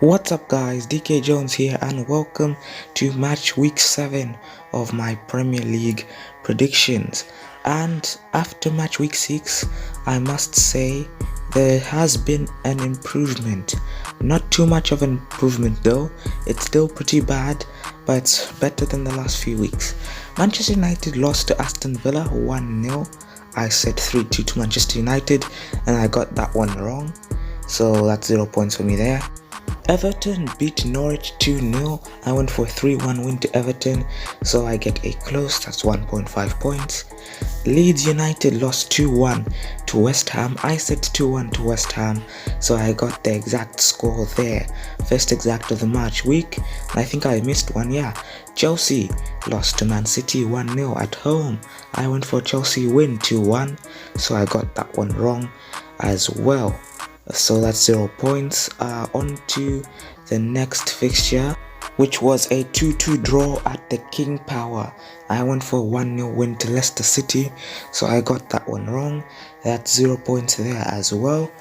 What's up guys, DK Jones here and welcome to match week 7 of my Premier League predictions. And after match week 6, I must say there has been an improvement. Not too much of an improvement though, it's still pretty bad, but it's better than the last few weeks. Manchester United lost to Aston Villa 1-0. I said 3-2 to Manchester United and I got that one wrong, so that's 0 points for me there. Everton beat Norwich 2-0. I went for a 3-1 win to Everton, so I get a close, that's 1.5 points. Leeds United lost 2-1 to West Ham. I said 2-1 to West Ham, so I got the exact score there. First exact of the match week, and I think I missed one, yeah. Chelsea lost to Man City 1-0 at home. I went for Chelsea win 2-1, so I got that one wrong as well. So that's 0 points. On to the next fixture, which was a 2-2 draw at the King Power. I went for a 1-0 win to Leicester City, so I got that one wrong. That's 0 points there as well.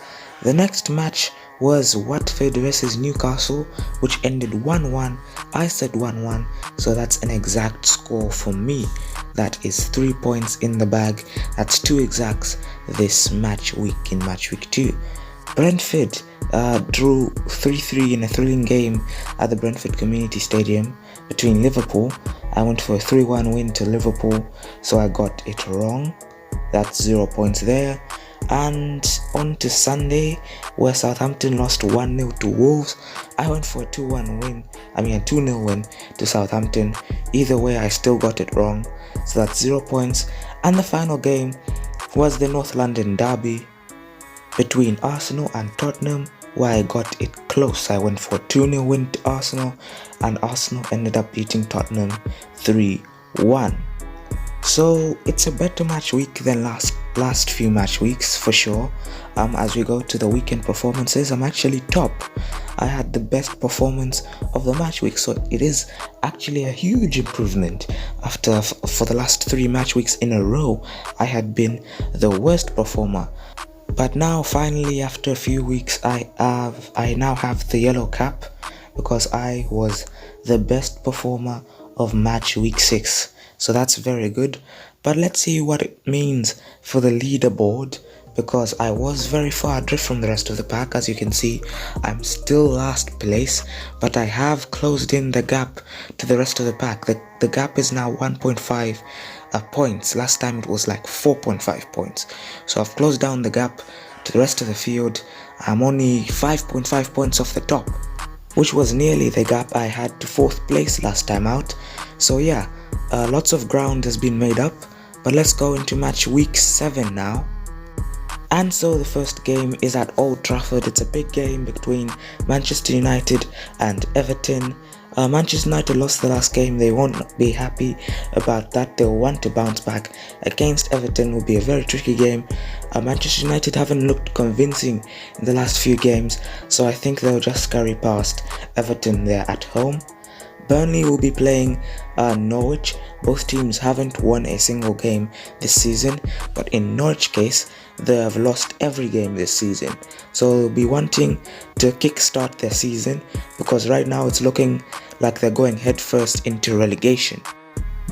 The next match was Watford versus Newcastle, which ended 1-1. I said 1-1, so that's an exact score for me. That is 3 points in the bag. That's 2 exacts this match week in match week 2. Brentford drew 3-3 in a thrilling game at the Brentford Community Stadium between Liverpool. I went for a 3-1 win to Liverpool, so I got it wrong. That's 0 points there. And on to Sunday, where Southampton lost 1-0 to Wolves. I went for a 2-0 win to Southampton. Either way, I still got it wrong, so that's 0 points. And the final game was the North London derby between Arsenal and Tottenham, where I got it close. I went for a 2-0 win to Arsenal, and Arsenal ended up beating Tottenham 3-1. So it's a better match week than last few match weeks for sure. As we go to the weekend performances, I'm actually top. I had the best performance of the match week, so it is actually a huge improvement. For the last 3 match weeks in a row, I had been the worst performer. But now finally, after a few weeks, I now have the yellow cap because I was the best performer of match week 6. So that's very good. But let's see what it means for the leaderboard, because I was very far adrift from the rest of the pack. As you can see, I'm still last place, but I have closed in the gap to the rest of the pack. The gap is now 1.5 points. Last time it was like 4.5 points. So I've closed down the gap to the rest of the field. I'm only 5.5 points off the top, which was nearly the gap I had to 4th place last time out. So yeah, lots of ground has been made up. But let's go into match week 7 now. And so the first game is at Old Trafford. It's a big game between Manchester United and Everton. Manchester United lost the last game. They won't be happy about that. They'll want to bounce back against Everton. Will be a very tricky game. Manchester United haven't looked convincing in the last few games, so I think they'll just scurry past Everton there at home. Burnley will be playing Norwich. Both teams haven't won a single game this season, but in Norwich case, they have lost every game this season. So they'll be wanting to kickstart their season, because right now it's looking like they're going headfirst into relegation.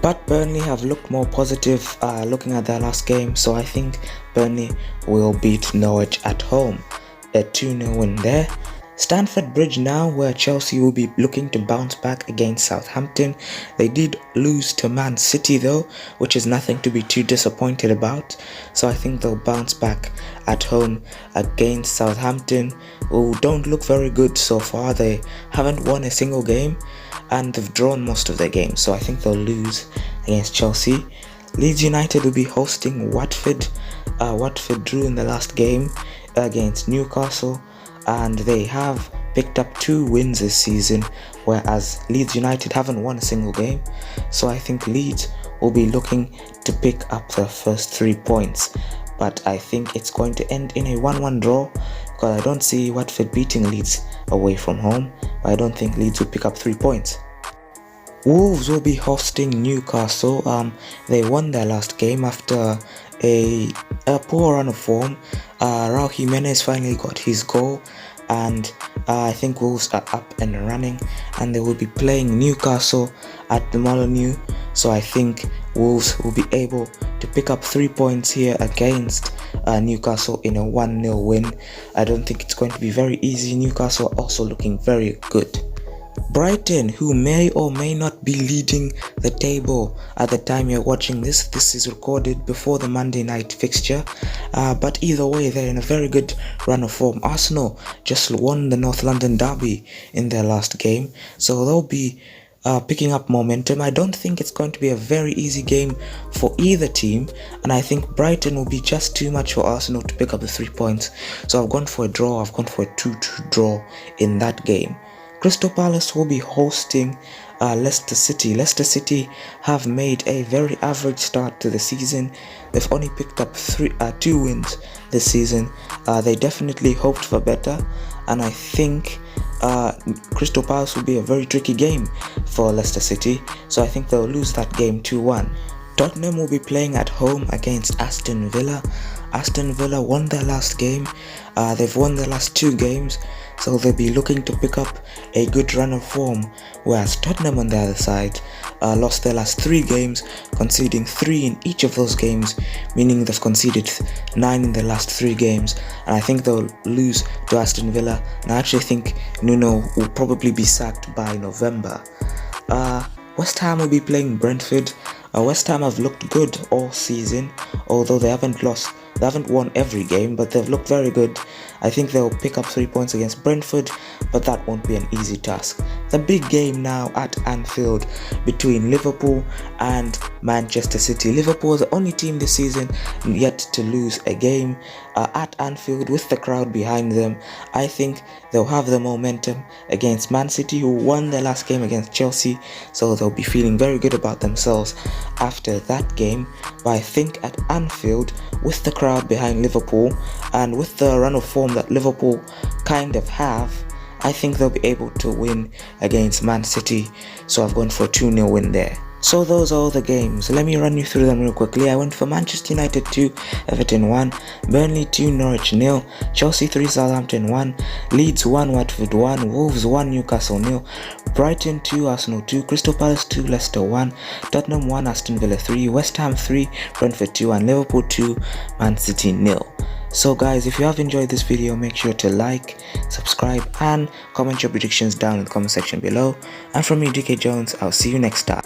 But Burnley have looked more positive looking at their last game, so I think Burnley will beat Norwich at home. A 2-0 win there. Stamford Bridge now, where Chelsea will be looking to bounce back against Southampton. They did lose to Man City though, which is nothing to be too disappointed about. So I think they'll bounce back at home against Southampton, who don't look very good so far. They haven't won a single game and they've drawn most of their games. So I think they'll lose against Chelsea. Leeds United will be hosting Watford. Watford drew in the last game against Newcastle, and they have picked up 2 wins this season, whereas Leeds United haven't won a single game. So I think Leeds will be looking to pick up their first 3 points. But I think it's going to end in a 1-1 draw, because I don't see Watford beating Leeds away from home, but I don't think Leeds will pick up 3 points. Wolves will be hosting Newcastle. They won their last game after a poor run of form. Raul Jimenez finally got his goal, and I think Wolves are up and running, and they will be playing Newcastle at the Molineux. So I think Wolves will be able to pick up 3 points here against Newcastle in a 1-0 win. I don't think it's going to be very easy. Newcastle are also looking very good. Brighton, who may or may not be leading the table at the time you're watching this is recorded before the Monday night fixture, but either way they're in a very good run of form. Arsenal just won the North London derby in their last game, so they'll be picking up momentum. I don't think it's going to be a very easy game for either team, and I think Brighton will be just too much for Arsenal to pick up the 3 points. So I've gone for a draw. I've gone for a 2-2 draw in that game. Crystal Palace will be hosting Leicester City. Leicester City have made a very average start to the season. They've only picked up 2 wins this season. They definitely hoped for better, and I think Crystal Palace will be a very tricky game for Leicester City, so I think they'll lose that game 2-1. Tottenham will be playing at home against Aston Villa. Aston Villa won their last game. They've won their last 2 games, so they'll be looking to pick up a good run of form, whereas Tottenham on the other side lost their last 3 games, conceding 3 in each of those games, meaning they've conceded 9 in their last 3 games, and I think they'll lose to Aston Villa, and I actually think Nuno will probably be sacked by November. West Ham will be playing Brentford. West Ham have looked good all season, although they haven't won every game, but they've looked very good. I think they'll pick up 3 points against Brentford, but that won't be an easy task. The big game now at Anfield between Liverpool and Manchester City. Liverpool is the only team this season yet to lose a game at Anfield with the crowd behind them. I think they'll have the momentum against Man City, who won their last game against Chelsea, so they'll be feeling very good about themselves after that game. But I think at Anfield, with the crowd behind Liverpool and with the run of form that Liverpool kind of have, I think they'll be able to win against Man City, so I've gone for a 2-0 win there. So those are all the games. Let me run you through them real quickly. I went for Manchester United 2, Everton 1, Burnley 2, Norwich 0, Chelsea 3, Southampton 1, Leeds 1, Watford 1, Wolves 1, Newcastle 0, Brighton 2, Arsenal 2, Crystal Palace 2, Leicester 1, Tottenham 1, Aston Villa 3, West Ham 3, Brentford 2, and Liverpool 2, Man City 0. So guys, if you have enjoyed this video, make sure to like, subscribe, and comment your predictions down in the comment section below. And from me, DK Jones, I'll see you next time.